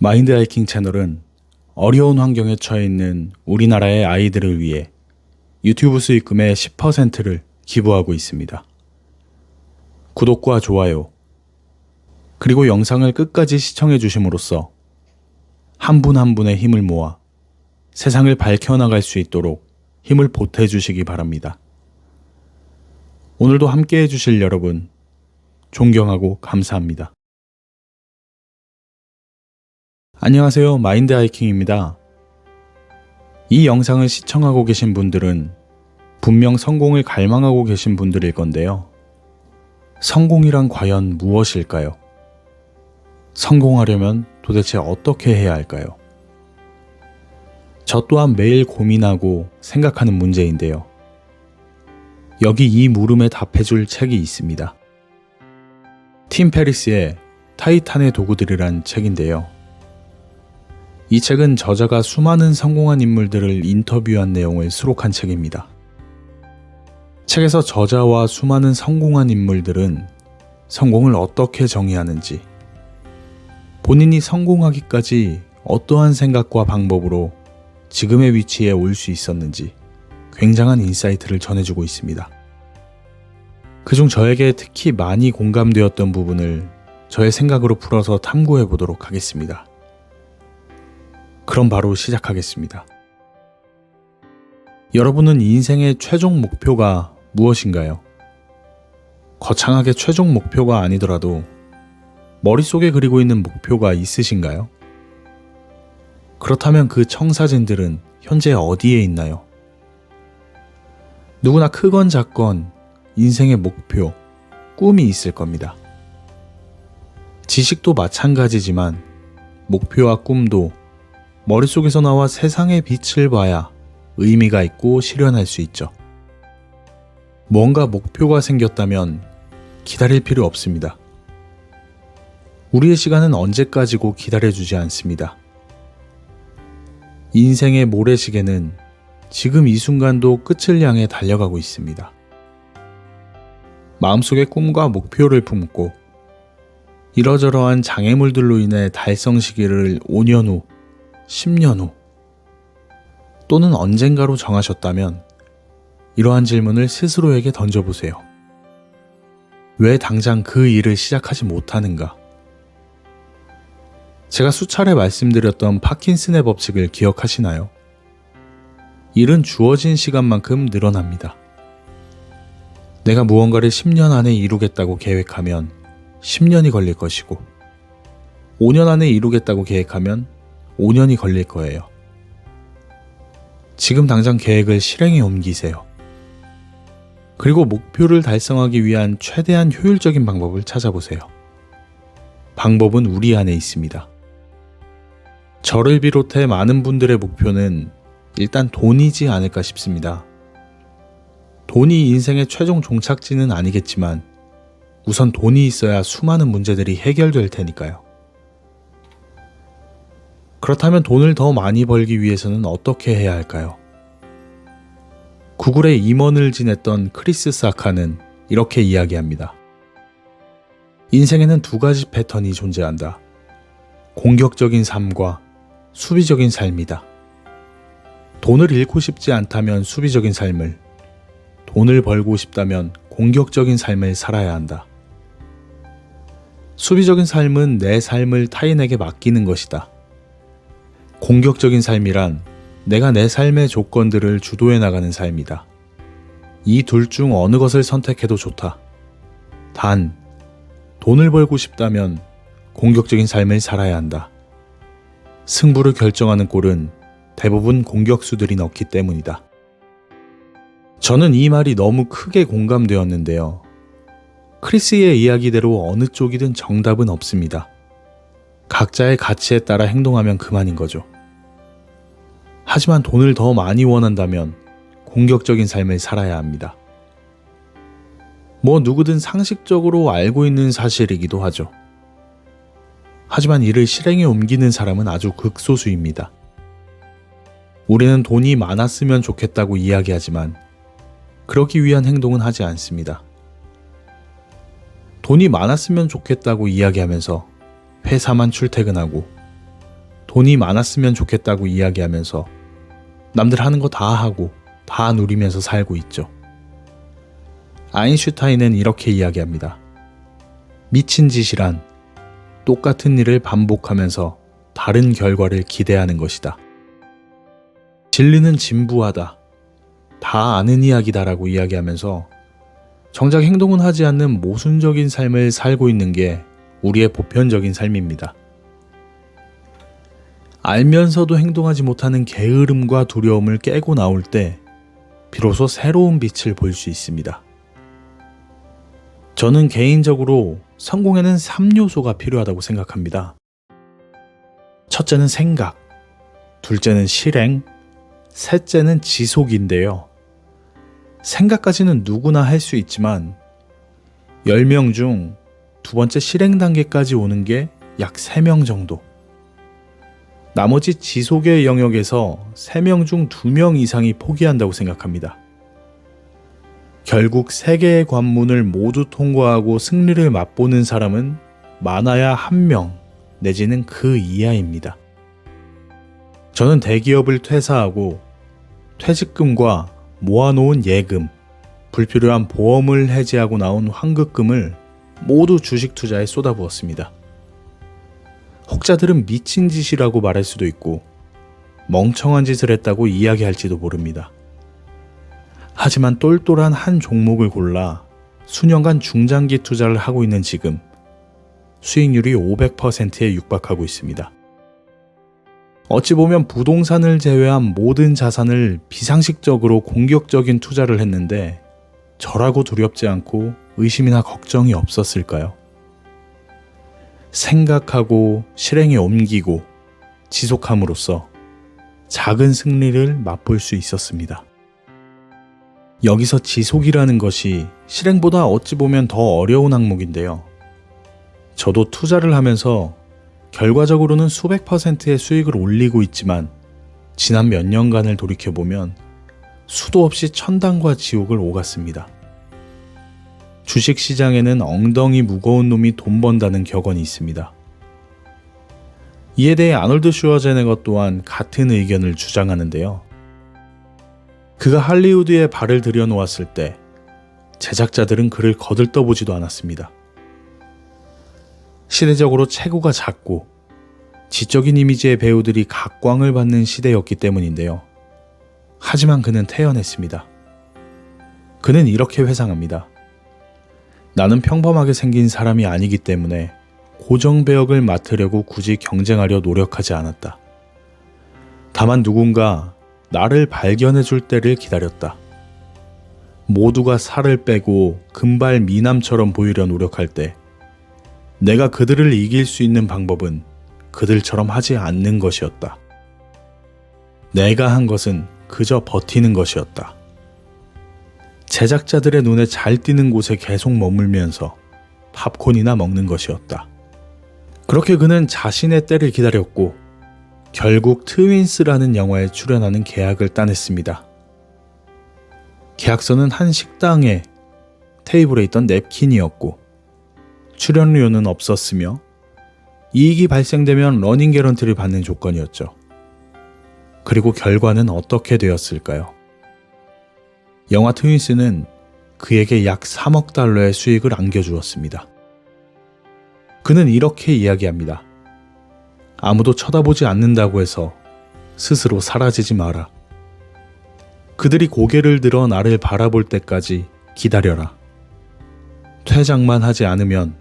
마인드 하이킹 채널은 어려운 환경에 처해 있는 우리나라의 아이들을 위해 유튜브 수익금의 10%를 기부하고 있습니다. 구독과 좋아요, 그리고 영상을 끝까지 시청해 주심으로써 한 분 한 분의 힘을 모아 세상을 밝혀나갈 수 있도록 힘을 보태 주시기 바랍니다. 오늘도 함께 해주실 여러분, 존경하고 감사합니다. 안녕하세요. 마인드 하이킹입니다. 이 영상을 시청하고 계신 분들은 분명 성공을 갈망하고 계신 분들일 건데요. 성공이란 과연 무엇일까요? 성공하려면 도대체 어떻게 해야 할까요? 저 또한 매일 고민하고 생각하는 문제인데요. 여기 이 물음에 답해줄 책이 있습니다. 팀 페리스의 타이탄의 도구들이란 책인데요. 이 책은 저자가 수많은 성공한 인물들을 인터뷰한 내용을 수록한 책입니다. 책에서 저자와 수많은 성공한 인물들은 성공을 어떻게 정의하는지, 본인이 성공하기까지 어떠한 생각과 방법으로 지금의 위치에 올 수 있었는지 굉장한 인사이트를 전해주고 있습니다. 그중 저에게 특히 많이 공감되었던 부분을 저의 생각으로 풀어서 탐구해 보도록 하겠습니다. 그럼 바로 시작하겠습니다. 여러분은 인생의 최종 목표가 무엇인가요? 거창하게 최종 목표가 아니더라도 머릿속에 그리고 있는 목표가 있으신가요? 그렇다면 그 청사진들은 현재 어디에 있나요? 누구나 크건 작건 인생의 목표, 꿈이 있을 겁니다. 지식도 마찬가지지만 목표와 꿈도 머릿속에서 나와 세상의 빛을 봐야 의미가 있고 실현할 수 있죠. 뭔가 목표가 생겼다면 기다릴 필요 없습니다. 우리의 시간은 언제까지고 기다려주지 않습니다. 인생의 모래시계는 지금 이 순간도 끝을 향해 달려가고 있습니다. 마음속에 꿈과 목표를 품고 이러저러한 장애물들로 인해 달성 시기를 5년 후, 10년 후 또는 언젠가로 정하셨다면 이러한 질문을 스스로에게 던져보세요. 왜 당장 그 일을 시작하지 못하는가? 제가 수차례 말씀드렸던 파킨슨의 법칙을 기억하시나요? 일은 주어진 시간만큼 늘어납니다. 내가 무언가를 10년 안에 이루겠다고 계획하면 10년이 걸릴 것이고 5년 안에 이루겠다고 계획하면 5년이 걸릴 거예요. 지금 당장 계획을 실행에 옮기세요. 그리고 목표를 달성하기 위한 최대한 효율적인 방법을 찾아보세요. 방법은 우리 안에 있습니다. 저를 비롯해 많은 분들의 목표는 일단 돈이지 않을까 싶습니다. 돈이 인생의 최종 종착지는 아니겠지만 우선 돈이 있어야 수많은 문제들이 해결될 테니까요. 그렇다면 돈을 더 많이 벌기 위해서는 어떻게 해야 할까요? 구글의 임원을 지냈던 크리스 사카는 이렇게 이야기합니다. 인생에는 두 가지 패턴이 존재한다. 공격적인 삶과 수비적인 삶이다. 돈을 잃고 싶지 않다면 수비적인 삶을, 돈을 벌고 싶다면 공격적인 삶을 살아야 한다. 수비적인 삶은 내 삶을 타인에게 맡기는 것이다. 공격적인 삶이란 내가 내 삶의 조건들을 주도해 나가는 삶이다. 이 둘 중 어느 것을 선택해도 좋다. 단, 돈을 벌고 싶다면 공격적인 삶을 살아야 한다. 승부를 결정하는 골은 대부분 공격수들이 넣기 때문이다. 저는 이 말이 너무 크게 공감되었는데요. 크리스의 이야기대로 어느 쪽이든 정답은 없습니다. 각자의 가치에 따라 행동하면 그만인 거죠. 하지만 돈을 더 많이 원한다면 공격적인 삶을 살아야 합니다. 누구든 상식적으로 알고 있는 사실이기도 하죠. 하지만 이를 실행에 옮기는 사람은 아주 극소수입니다. 우리는 돈이 많았으면 좋겠다고 이야기하지만 그러기 위한 행동은 하지 않습니다. 돈이 많았으면 좋겠다고 이야기하면서 회사만 출퇴근하고 돈이 많았으면 좋겠다고 이야기하면서 남들 하는 거 다 하고 다 누리면서 살고 있죠. 아인슈타인은 이렇게 이야기합니다. 미친 짓이란 똑같은 일을 반복하면서 다른 결과를 기대하는 것이다. 진리는 진부하다. 다 아는 이야기다라고 이야기하면서 정작 행동은 하지 않는 모순적인 삶을 살고 있는 게 우리의 보편적인 삶입니다. 알면서도 행동하지 못하는 게으름과 두려움을 깨고 나올 때 비로소 새로운 빛을 볼 수 있습니다. 저는 개인적으로 성공에는 3요소가 필요하다고 생각합니다. 첫째는 생각, 둘째는 실행, 셋째는 지속인데요. 생각까지는 누구나 할 수 있지만 10명 중 두 번째 실행 단계까지 오는 게 약 3명 정도. 나머지 지속의 영역에서 3명 중 2명 이상이 포기한다고 생각합니다. 결국 3개의 관문을 모두 통과하고 승리를 맛보는 사람은 많아야 1명 내지는 그 이하입니다. 저는 대기업을 퇴사하고 퇴직금과 모아놓은 예금, 불필요한 보험을 해지하고 나온 환급금을 모두 주식 투자에 쏟아부었습니다. 혹자들은 미친 짓이라고 말할 수도 있고 멍청한 짓을 했다고 이야기할지도 모릅니다. 하지만 똘똘한 한 종목을 골라 수년간 중장기 투자를 하고 있는 지금 수익률이 500%에 육박하고 있습니다. 어찌 보면 부동산을 제외한 모든 자산을 비상식적으로 공격적인 투자를 했는데 저라고 두렵지 않고 의심이나 걱정이 없었을까요? 생각하고 실행에 옮기고 지속함으로써 작은 승리를 맛볼 수 있었습니다. 여기서 지속이라는 것이 실행보다 어찌 보면 더 어려운 항목인데요. 저도 투자를 하면서 결과적으로는 수백 %의 수익을 올리고 있지만 지난 몇 년간을 돌이켜보면 수도 없이 천당과 지옥을 오갔습니다. 주식시장에는 엉덩이 무거운 놈이 돈 번다는 격언이 있습니다. 이에 대해 아놀드 슈워제네거 또한 같은 의견을 주장하는데요. 그가 할리우드에 발을 들여놓았을 때 제작자들은 그를 거들떠보지도 않았습니다. 시대적으로 체구가 작고 지적인 이미지의 배우들이 각광을 받는 시대였기 때문인데요. 하지만 그는 태어났습니다. 그는 이렇게 회상합니다. 나는 평범하게 생긴 사람이 아니기 때문에 고정 배역을 맡으려고 굳이 경쟁하려 노력하지 않았다. 다만 누군가 나를 발견해 줄 때를 기다렸다. 모두가 살을 빼고 금발 미남처럼 보이려 노력할 때 내가 그들을 이길 수 있는 방법은 그들처럼 하지 않는 것이었다. 내가 한 것은 그저 버티는 것이었다. 제작자들의 눈에 잘 띄는 곳에 계속 머물면서 팝콘이나 먹는 것이었다. 그렇게 그는 자신의 때를 기다렸고 결국 트윈스라는 영화에 출연하는 계약을 따냈습니다. 계약서는 한 식당에 테이블에 있던 냅킨이었고 출연료는 없었으며 이익이 발생되면 러닝 개런티를 받는 조건이었죠. 그리고 결과는 어떻게 되었을까요? 영화 트윈스는 그에게 약 3억 달러의 수익을 안겨주었습니다. 그는 이렇게 이야기합니다. 아무도 쳐다보지 않는다고 해서 스스로 사라지지 마라. 그들이 고개를 들어 나를 바라볼 때까지 기다려라. 퇴장만 하지 않으면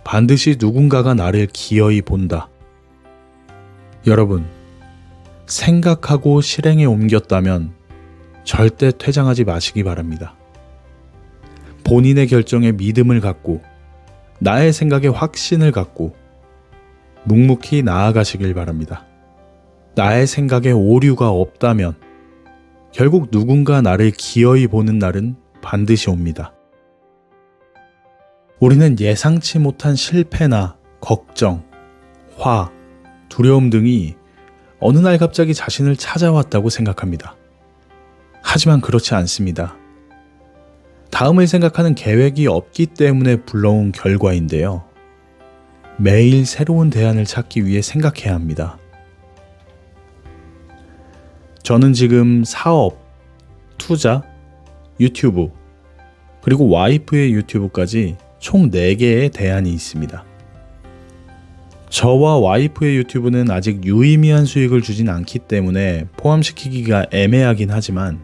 반드시 누군가가 나를 기어이 본다. 여러분, 생각하고 실행에 옮겼다면 절대 퇴장하지 마시기 바랍니다. 본인의 결정에 믿음을 갖고 나의 생각에 확신을 갖고 묵묵히 나아가시길 바랍니다. 나의 생각에 오류가 없다면 결국 누군가 나를 기어이 보는 날은 반드시 옵니다. 우리는 예상치 못한 실패나 걱정, 화, 두려움 등이 어느 날 갑자기 자신을 찾아왔다고 생각합니다. 하지만 그렇지 않습니다. 다음을 생각하는 계획이 없기 때문에 불러온 결과인데요. 매일 새로운 대안을 찾기 위해 생각해야 합니다. 저는 지금 사업, 투자, 유튜브, 그리고 와이프의 유튜브까지 총 4개의 대안이 있습니다. 저와 와이프의 유튜브는 아직 유의미한 수익을 주진 않기 때문에 포함시키기가 애매하긴 하지만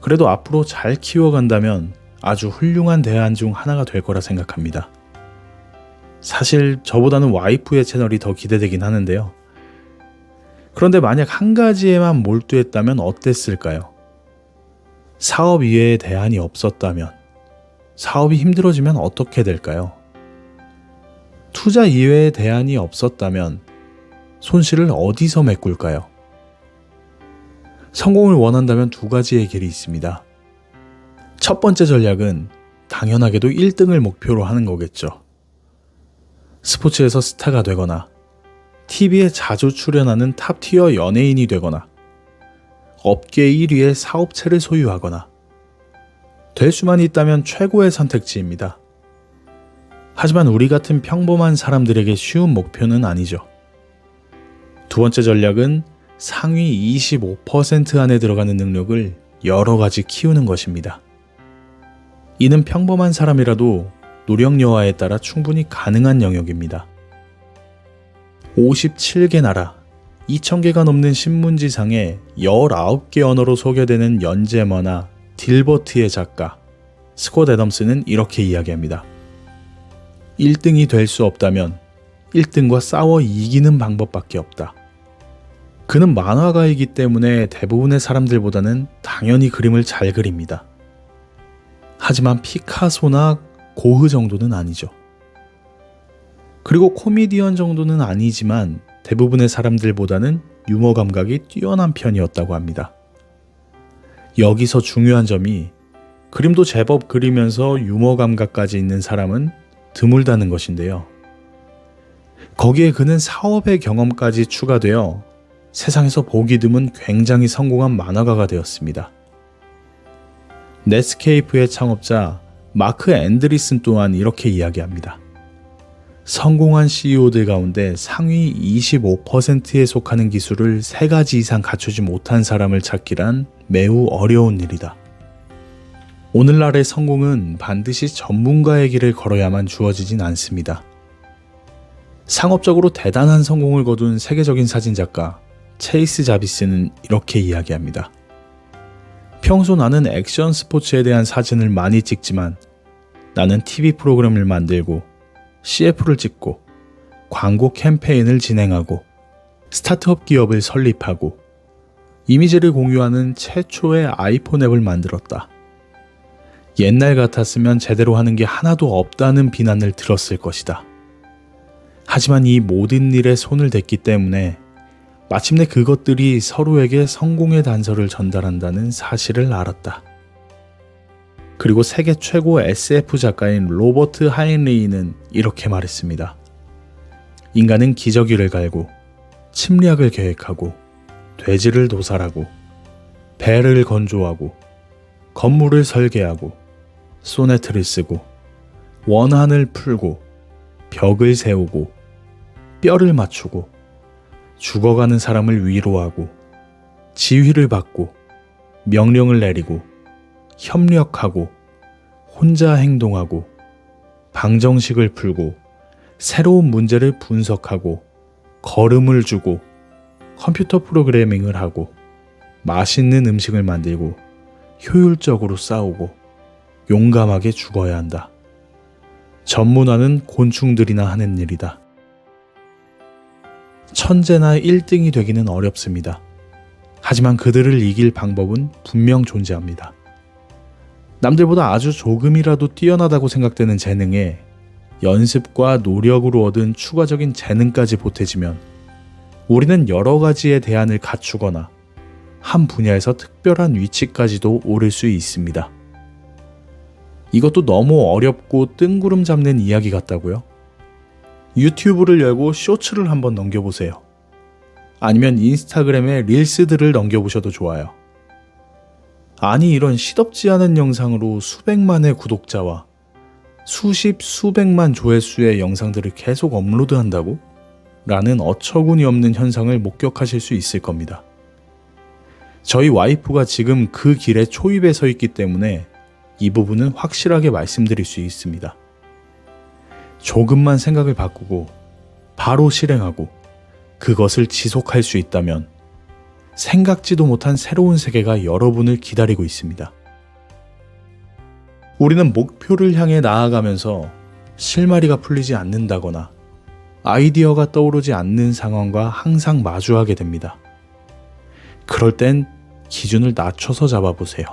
그래도 앞으로 잘 키워간다면 아주 훌륭한 대안 중 하나가 될 거라 생각합니다. 사실 저보다는 와이프의 채널이 더 기대되긴 하는데요. 그런데 만약 한 가지에만 몰두했다면 어땠을까요? 사업 이외의 대안이 없었다면, 사업이 힘들어지면 어떻게 될까요? 투자 이외의 대안이 없었다면 손실을 어디서 메꿀까요? 성공을 원한다면 2가지의 길이 있습니다. 첫 번째 전략은 당연하게도 1등을 목표로 하는 거겠죠. 스포츠에서 스타가 되거나 TV에 자주 출연하는 탑티어 연예인이 되거나 업계 1위의 사업체를 소유하거나 될 수만 있다면 최고의 선택지입니다. 하지만 우리 같은 평범한 사람들에게 쉬운 목표는 아니죠. 2번째 전략은 상위 25% 안에 들어가는 능력을 여러 가지 키우는 것입니다. 이는 평범한 사람이라도 노력 여하에 따라 충분히 가능한 영역입니다. 57개 나라, 2,000개가 넘는 신문지상에 19개 언어로 소개되는 연재만화 딜버트의 작가 스콧 애덤스는 이렇게 이야기합니다. 1등이 될 수 없다면 1등과 싸워 이기는 방법밖에 없다. 그는 만화가이기 때문에 대부분의 사람들보다는 당연히 그림을 잘 그립니다. 하지만 피카소나 고흐 정도는 아니죠. 그리고 코미디언 정도는 아니지만 대부분의 사람들보다는 유머 감각이 뛰어난 편이었다고 합니다. 여기서 중요한 점이 그림도 제법 그리면서 유머 감각까지 있는 사람은 드물다는 것인데요. 거기에 그는 사업의 경험까지 추가되어 세상에서 보기 드문 굉장히 성공한 만화가가 되었습니다. 넷스케이프의 창업자 마크 앤드리슨 또한 이렇게 이야기합니다. 성공한 CEO들 가운데 상위 25%에 속하는 기술을 3가지 이상 갖추지 못한 사람을 찾기란 매우 어려운 일이다. 오늘날의 성공은 반드시 전문가의 길을 걸어야만 주어지진 않습니다. 상업적으로 대단한 성공을 거둔 세계적인 사진작가 체이스 자비스는 이렇게 이야기합니다. 평소 나는 액션 스포츠에 대한 사진을 많이 찍지만 나는 TV 프로그램을 만들고 CF를 찍고 광고 캠페인을 진행하고 스타트업 기업을 설립하고 이미지를 공유하는 최초의 아이폰 앱을 만들었다. 옛날 같았으면 제대로 하는 게 하나도 없다는 비난을 들었을 것이다. 하지만 이 모든 일에 손을 댔기 때문에 마침내 그것들이 서로에게 성공의 단서를 전달한다는 사실을 알았다. 그리고 세계 최고 SF 작가인 로버트 하인리히는 이렇게 말했습니다. 인간은 기저귀를 갈고 침략을 계획하고 돼지를 도살하고 배를 건조하고 건물을 설계하고 소네트를 쓰고 원한을 풀고 벽을 세우고 뼈를 맞추고 죽어가는 사람을 위로하고 지휘를 받고 명령을 내리고 협력하고 혼자 행동하고 방정식을 풀고 새로운 문제를 분석하고 걸음을 주고 컴퓨터 프로그래밍을 하고 맛있는 음식을 만들고 효율적으로 싸우고 용감하게 죽어야 한다. 전문화는 곤충들이나 하는 일이다. 천재나 1등이 되기는 어렵습니다. 하지만 그들을 이길 방법은 분명 존재합니다. 남들보다 아주 조금이라도 뛰어나다고 생각되는 재능에 연습과 노력으로 얻은 추가적인 재능까지 보태지면 우리는 여러 가지의 대안을 갖추거나 한 분야에서 특별한 위치까지도 오를 수 있습니다. 이것도 너무 어렵고 뜬구름 잡는 이야기 같다고요? 유튜브를 열고 쇼츠를 한번 넘겨보세요. 아니면 인스타그램의 릴스들을 넘겨보셔도 좋아요. 아니 이런 시덥지 않은 영상으로 수백만의 구독자와 수십 수백만 조회수의 영상들을 계속 업로드한다고? 라는 어처구니 없는 현상을 목격하실 수 있을 겁니다. 저희 와이프가 지금 그 길에 초입에 서 있기 때문에 이 부분은 확실하게 말씀드릴 수 있습니다. 조금만 생각을 바꾸고 바로 실행하고 그것을 지속할 수 있다면 생각지도 못한 새로운 세계가 여러분을 기다리고 있습니다. 우리는 목표를 향해 나아가면서 실마리가 풀리지 않는다거나 아이디어가 떠오르지 않는 상황과 항상 마주하게 됩니다. 그럴 땐 기준을 낮춰서 잡아보세요.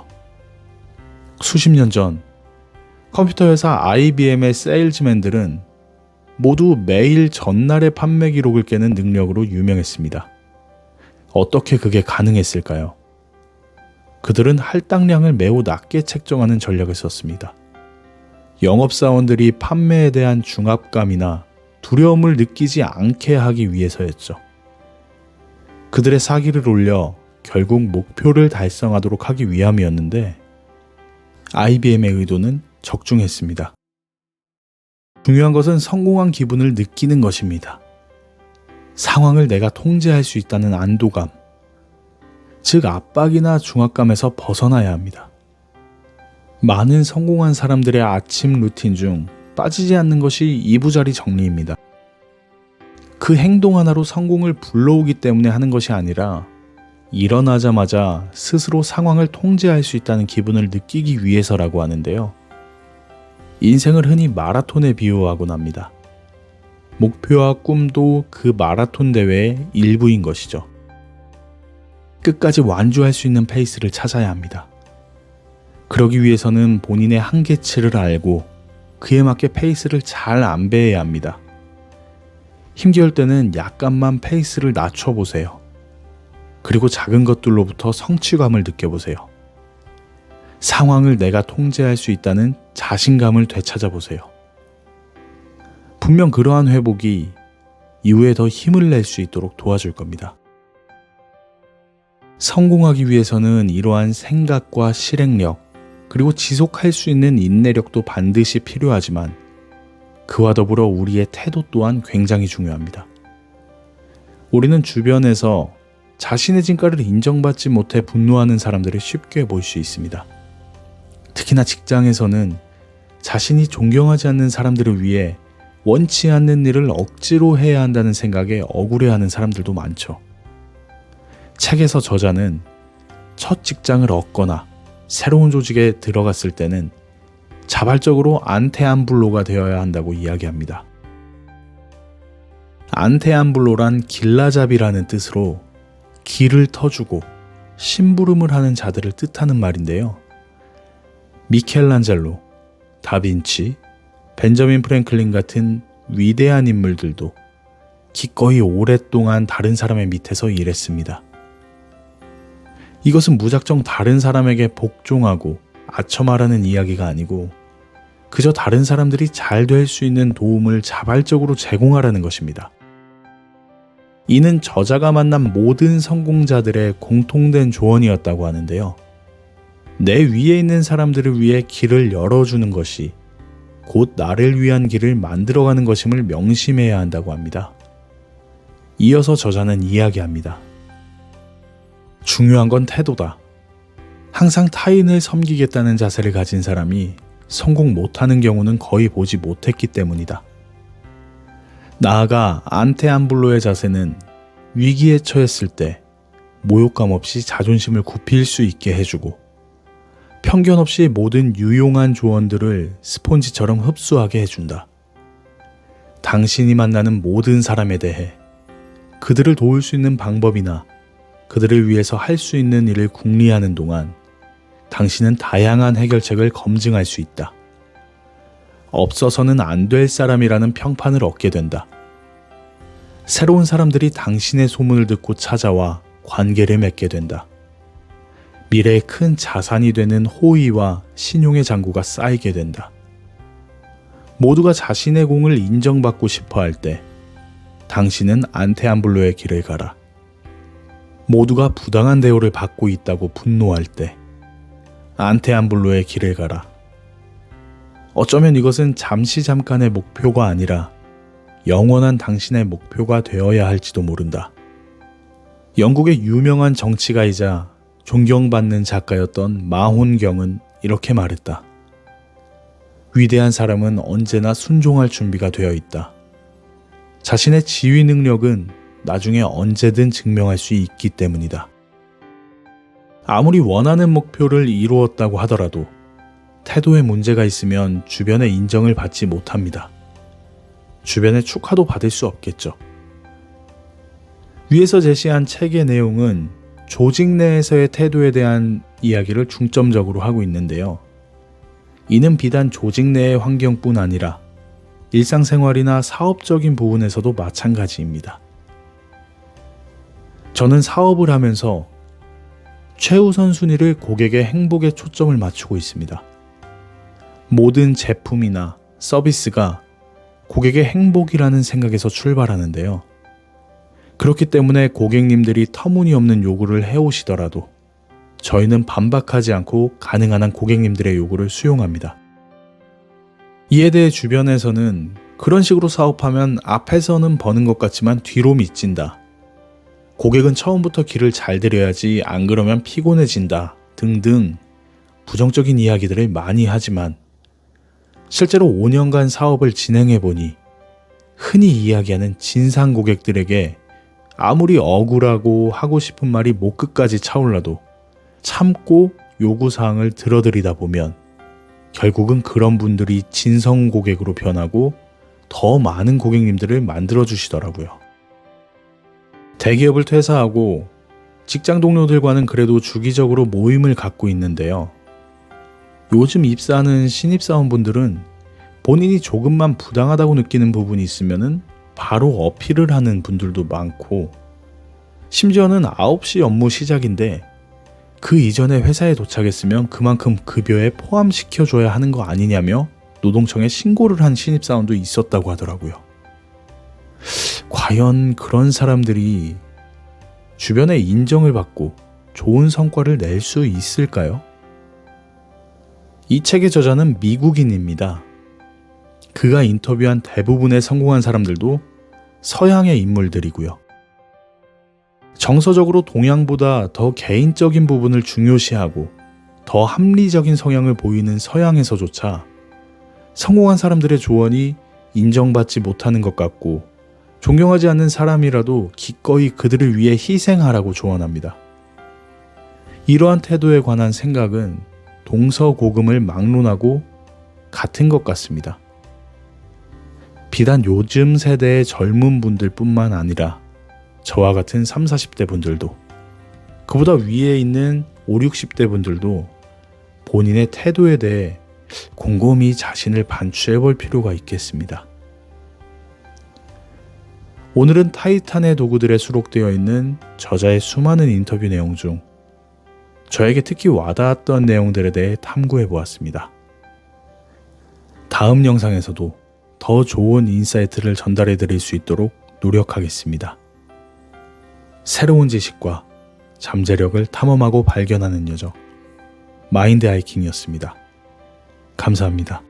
수십 년 전 컴퓨터 회사 IBM의 세일즈맨들은 모두 매일 전날의 판매 기록을 깨는 능력으로 유명했습니다. 어떻게 그게 가능했을까요? 그들은 할당량을 매우 낮게 책정하는 전략을 썼습니다. 영업사원들이 판매에 대한 중압감이나 두려움을 느끼지 않게 하기 위해서였죠. 그들의 사기를 올려 결국 목표를 달성하도록 하기 위함이었는데 IBM의 의도는 적중했습니다. 중요한 것은 성공한 기분을 느끼는 것입니다. 상황을 내가 통제할 수 있다는 안도감, 즉 압박이나 중압감에서 벗어나야 합니다. 많은 성공한 사람들의 아침 루틴 중 빠지지 않는 것이 이부자리 정리입니다. 그 행동 하나로 성공을 불러오기 때문에 하는 것이 아니라 일어나자마자 스스로 상황을 통제할 수 있다는 기분을 느끼기 위해서라고 하는데요. 인생을 흔히 마라톤에 비유하곤 합니다. 목표와 꿈도 그 마라톤 대회의 일부인 것이죠. 끝까지 완주할 수 있는 페이스를 찾아야 합니다. 그러기 위해서는 본인의 한계치를 알고 그에 맞게 페이스를 잘 안배해야 합니다. 힘겨울 때는 약간만 페이스를 낮춰보세요. 그리고 작은 것들로부터 성취감을 느껴보세요. 상황을 내가 통제할 수 있다는 자신감을 되찾아보세요. 분명 그러한 회복이 이후에 더 힘을 낼 수 있도록 도와줄 겁니다. 성공하기 위해서는 이러한 생각과 실행력, 그리고 지속할 수 있는 인내력도 반드시 필요하지만 그와 더불어 우리의 태도 또한 굉장히 중요합니다. 우리는 주변에서 자신의 진가를 인정받지 못해 분노하는 사람들을 쉽게 볼 수 있습니다. 특히나 직장에서는 자신이 존경하지 않는 사람들을 위해 원치 않는 일을 억지로 해야 한다는 생각에 억울해하는 사람들도 많죠. 책에서 저자는 첫 직장을 얻거나 새로운 조직에 들어갔을 때는 자발적으로 안테안블로가 되어야 한다고 이야기합니다. 안테안블로란 길라잡이라는 뜻으로 길을 터주고 심부름을 하는 자들을 뜻하는 말인데요. 미켈란젤로, 다빈치, 벤저민 프랭클린 같은 위대한 인물들도 기꺼이 오랫동안 다른 사람의 밑에서 일했습니다. 이것은 무작정 다른 사람에게 복종하고 아첨하라는 이야기가 아니고 그저 다른 사람들이 잘 될 수 있는 도움을 자발적으로 제공하라는 것입니다. 이는 저자가 만난 모든 성공자들의 공통된 조언이었다고 하는데요. 내 위에 있는 사람들을 위해 길을 열어주는 것이 곧 나를 위한 길을 만들어가는 것임을 명심해야 한다고 합니다. 이어서 저자는 이야기합니다. 중요한 건 태도다. 항상 타인을 섬기겠다는 자세를 가진 사람이 성공 못하는 경우는 거의 보지 못했기 때문이다. 나아가 안테안블로의 자세는 위기에 처했을 때 모욕감 없이 자존심을 굽힐 수 있게 해주고 편견 없이 모든 유용한 조언들을 스폰지처럼 흡수하게 해준다. 당신이 만나는 모든 사람에 대해 그들을 도울 수 있는 방법이나 그들을 위해서 할 수 있는 일을 궁리하는 동안 당신은 다양한 해결책을 검증할 수 있다. 없어서는 안 될 사람이라는 평판을 얻게 된다. 새로운 사람들이 당신의 소문을 듣고 찾아와 관계를 맺게 된다. 미래에 큰 자산이 되는 호의와 신용의 잔고가 쌓이게 된다. 모두가 자신의 공을 인정받고 싶어 할 때 당신은 안테안블로의 길을 가라. 모두가 부당한 대우를 받고 있다고 분노할 때 안테안블로의 길을 가라. 어쩌면 이것은 잠깐의 목표가 아니라 영원한 당신의 목표가 되어야 할지도 모른다. 영국의 유명한 정치가이자 존경받는 작가였던 마혼경은 이렇게 말했다. 위대한 사람은 언제나 순종할 준비가 되어 있다. 자신의 지휘 능력은 나중에 언제든 증명할 수 있기 때문이다. 아무리 원하는 목표를 이루었다고 하더라도 태도에 문제가 있으면 주변의 인정을 받지 못합니다. 주변의 축하도 받을 수 없겠죠. 위에서 제시한 책의 내용은 조직 내에서의 태도에 대한 이야기를 중점적으로 하고 있는데요. 이는 비단 조직 내의 환경뿐 아니라 일상생활이나 사업적인 부분에서도 마찬가지입니다. 저는 사업을 하면서 최우선 순위를 고객의 행복에 초점을 맞추고 있습니다. 모든 제품이나 서비스가 고객의 행복이라는 생각에서 출발하는데요. 그렇기 때문에 고객님들이 터무니없는 요구를 해오시더라도 저희는 반박하지 않고 가능한 한 고객님들의 요구를 수용합니다. 이에 대해 주변에서는 그런 식으로 사업하면 앞에서는 버는 것 같지만 뒤로 미친다. 고객은 처음부터 길을 잘 들여야지 안 그러면 피곤해진다 등등 부정적인 이야기들을 많이 하지만 실제로 5년간 사업을 진행해보니 흔히 이야기하는 진상 고객들에게 아무리 억울하고 하고 싶은 말이 목 끝까지 차올라도 참고 요구사항을 들어드리다 보면 결국은 그런 분들이 진성 고객으로 변하고 더 많은 고객님들을 만들어주시더라고요. 대기업을 퇴사하고 직장 동료들과는 그래도 주기적으로 모임을 갖고 있는데요. 요즘 입사하는 신입사원분들은 본인이 조금만 부당하다고 느끼는 부분이 있으면은 바로 어필을 하는 분들도 많고, 심지어는 9시 업무 시작인데 그 이전에 회사에 도착했으면 그만큼 급여에 포함시켜줘야 하는 거 아니냐며 노동청에 신고를 한 신입사원도 있었다고 하더라고요. 과연 그런 사람들이 주변의 인정을 받고 좋은 성과를 낼 수 있을까요? 이 책의 저자는 미국인입니다. 그가 인터뷰한 대부분의 성공한 사람들도 서양의 인물들이고요. 정서적으로 동양보다 더 개인적인 부분을 중요시하고 더 합리적인 성향을 보이는 서양에서조차 성공한 사람들의 조언이 인정받지 못하는 것 같고 존경하지 않는 사람이라도 기꺼이 그들을 위해 희생하라고 조언합니다. 이러한 태도에 관한 생각은 동서고금을 막론하고 같은 것 같습니다. 비단 요즘 세대의 젊은 분들 뿐만 아니라 저와 같은 30, 40대 분들도, 그보다 위에 있는 50, 60대 분들도 본인의 태도에 대해 곰곰이 자신을 반추해 볼 필요가 있겠습니다. 오늘은 타이탄의 도구들에 수록되어 있는 저자의 수많은 인터뷰 내용 중 저에게 특히 와닿았던 내용들에 대해 탐구해 보았습니다. 다음 영상에서도 더 좋은 인사이트를 전달해 드릴 수 있도록 노력하겠습니다. 새로운 지식과 잠재력을 탐험하고 발견하는 여정, 마인드 하이킹이었습니다. 감사합니다.